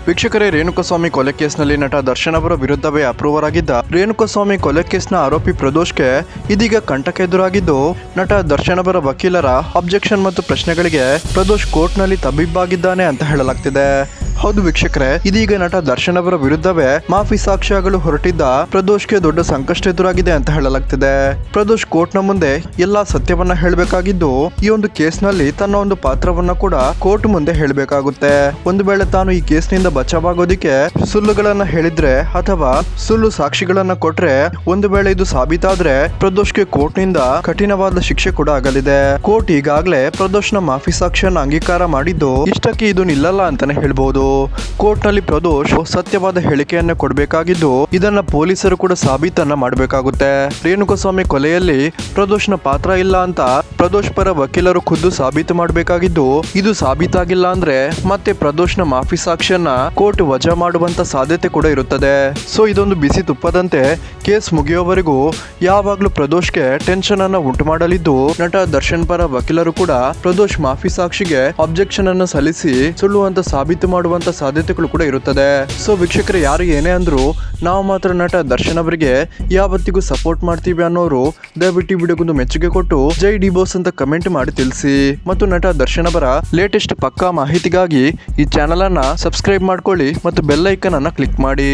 ವೀಕ್ಷಕರೇ, ರೇಣುಕಾಸ್ವಾಮಿ ಕೊಲೆ ಕೇಸ್ನಲ್ಲಿ ನಟ ದರ್ಶನ್ ಅವರ ವಿರುದ್ಧವೇ ಅಪ್ರೂವರ್ ಆಗಿದ್ದ ರೇಣುಕಾಸ್ವಾಮಿ ಕೊಲೆ ಕೇಸ್ನ ಆರೋಪಿ ಪ್ರದೋಷ್ಗೆ ಇದೀಗ ಕಂಟಕ ಎದುರಾಗಿದ್ದು, ನಟ ದರ್ಶನ್ ಅವರ ವಕೀಲರ ಅಬ್ಜೆಕ್ಷನ್ ಮತ್ತು ಪ್ರಶ್ನೆಗಳಿಗೆ ಪ್ರದೋಷ್ ಕೋರ್ಟ್ನಲ್ಲಿ ತಬ್ಬಿಬ್ಬಾಗಿದ್ದಾನೆ ಅಂತ ಹೇಳಲಾಗ್ತಿದೆ. ಹೌದು ವೀಕ್ಷಕರೇ, ಇದೀಗ ನಟ ದರ್ಶನ್ ಅವರ ವಿರುದ್ಧವೇ ಮಾಫಿ ಸಾಕ್ಷ್ಯಗಳು ಹೊರಟಿದ್ದ ಪ್ರದೋಷ್ಗೆ ದೊಡ್ಡ ಸಂಕಷ್ಟ ಎದುರಾಗಿದೆ ಅಂತ ಹೇಳಲಾಗ್ತಿದೆ. ಪ್ರದೋಷ್ ಕೋರ್ಟ್ನ ಮುಂದೆ ಎಲ್ಲಾ ಸತ್ಯವನ್ನ ಹೇಳಬೇಕಾಗಿದ್ದು, ಈ ಒಂದು ಕೇಸ್ನಲ್ಲಿ ತನ್ನ ಒಂದು ಪಾತ್ರವನ್ನ ಕೂಡ ಕೋರ್ಟ್ ಮುಂದೆ ಹೇಳಬೇಕಾಗುತ್ತೆ. ಒಂದು ವೇಳೆ ತಾನು ಈ ಕೇಸ್ನಿಂದ ಬಚಾವಾಗೋದಿಕ್ಕೆ ಸುಳ್ಳುಗಳನ್ನ ಹೇಳಿದ್ರೆ ಅಥವಾ ಸುಳ್ಳು ಸಾಕ್ಷಿಗಳನ್ನ ಕೊಟ್ರೆ, ಒಂದು ವೇಳೆ ಇದು ಸಾಬೀತಾದ್ರೆ ಪ್ರದೋಷ್ಗೆ ಕೋರ್ಟ್ನಿಂದ ಕಠಿಣವಾದ ಶಿಕ್ಷೆ ಕೂಡ ಆಗಲಿದೆ. ಕೋರ್ಟ್ ಈಗಾಗಲೇ ಪ್ರದೋಷ್ನ ಮಾಫಿ ಸಾಕ್ಷ್ಯನ ಅಂಗೀಕಾರ ಮಾಡಿದ್ದು, ಇಷ್ಟಕ್ಕೆ ಇದು ನಿಲ್ಲಲ್ಲ ಅಂತಾನೆ ಹೇಳ್ಬಹುದು. ಕೋರ್ಟ್ ನಲ್ಲಿ ಪ್ರದೋಷ್ ಸತ್ಯವಾದ ಹೇಳಿಕೆಯನ್ನ ಕೊಡಬೇಕಾಗಿದ್ದು, ಇದನ್ನ ಪೊಲೀಸರು ಕೂಡ ಸಾಬೀತನ್ನ ಮಾಡಬೇಕಾಗುತ್ತೆ. ರೇಣುಕಾಸ್ವಾಮಿ ಕೊಲೆಯಲ್ಲಿ ಪ್ರದೋಷ್ನ ಪಾತ್ರ ಇಲ್ಲ ಅಂತ ಪ್ರದೋಷ್ ಪರ ವಕೀಲರು ಖುದ್ದು ಸಾಬೀತು ಮಾಡಬೇಕಾಗಿದ್ದು, ಇದು ಸಾಬೀತಾಗಿಲ್ಲ ಅಂದ್ರೆ ಮತ್ತೆ ಪ್ರದೋಷ್ನ ಮಾಫಿ ಸಾಕ್ಷ್ಯನ ಕೋರ್ಟ್ ವಜಾ ಮಾಡುವಂತ ಸಾಧ್ಯತೆ ಕೂಡ ಇರುತ್ತದೆ. ಸೊ ಇದೊಂದು ಬಿಸಿ ತುಪ್ಪದಂತೆ ಕೇಸ್ ಮುಗಿಯೋವರೆಗೂ ಯಾವಾಗ್ಲೂ ಪ್ರದೋಷ್ಗೆ ಟೆನ್ಷನ್ ಅನ್ನ ಉಂಟು ಮಾಡಲಿದ್ದು, ನಟ ದರ್ಶನ್ ಪರ ವಕೀಲರು ಕೂಡ ಪ್ರದೋಷ್ ಮಾಫಿ ಸಾಕ್ಷಿಗೆ ಅಬ್ಜೆಕ್ಷನ್ ಅನ್ನು ಸಲ್ಲಿಸಿ ಸುಳ್ಳು ಅಂತ ಸಾಬೀತು ಮಾಡುವಂತ ಸಾಧ್ಯತೆಗಳು ಕೂಡ ಇರುತ್ತದೆ. ಸೊ ವೀಕ್ಷಕರು, ಯಾರು ಏನೇ ಅಂದ್ರು ನಾವು ಮಾತ್ರ ನಟ ದರ್ಶನ್ ಅವರಿಗೆ ಯಾವತ್ತಿಗೂ ಸಪೋರ್ಟ್ ಮಾಡ್ತೀವಿ ಅನ್ನೋರು ದಯವಿಟ್ಟು ವಿಡಿಯೋಗೊಂದು ಮೆಚ್ಚುಗೆ ಕೊಟ್ಟು ಜೈ ಡಿ ಬಾಸ್ ಅಂತ ಕಮೆಂಟ್ ಮಾಡಿ ತಿಳಿಸಿ. ಮತ್ತು ನಟ ದರ್ಶನ್ ಅವರ ಲೇಟೆಸ್ಟ್ ಪಕ್ಕಾ ಮಾಹಿತಿಗಾಗಿ ಈ ಚಾನಲ್ ಅನ್ನ ಸಬ್ಸ್ಕ್ರೈಬ್ ಮಾಡ್ಕೊಳ್ಳಿ ಮತ್ತು ಬೆಲ್ ಐಕನ್ ಅನ್ನ ಕ್ಲಿಕ್ ಮಾಡಿ.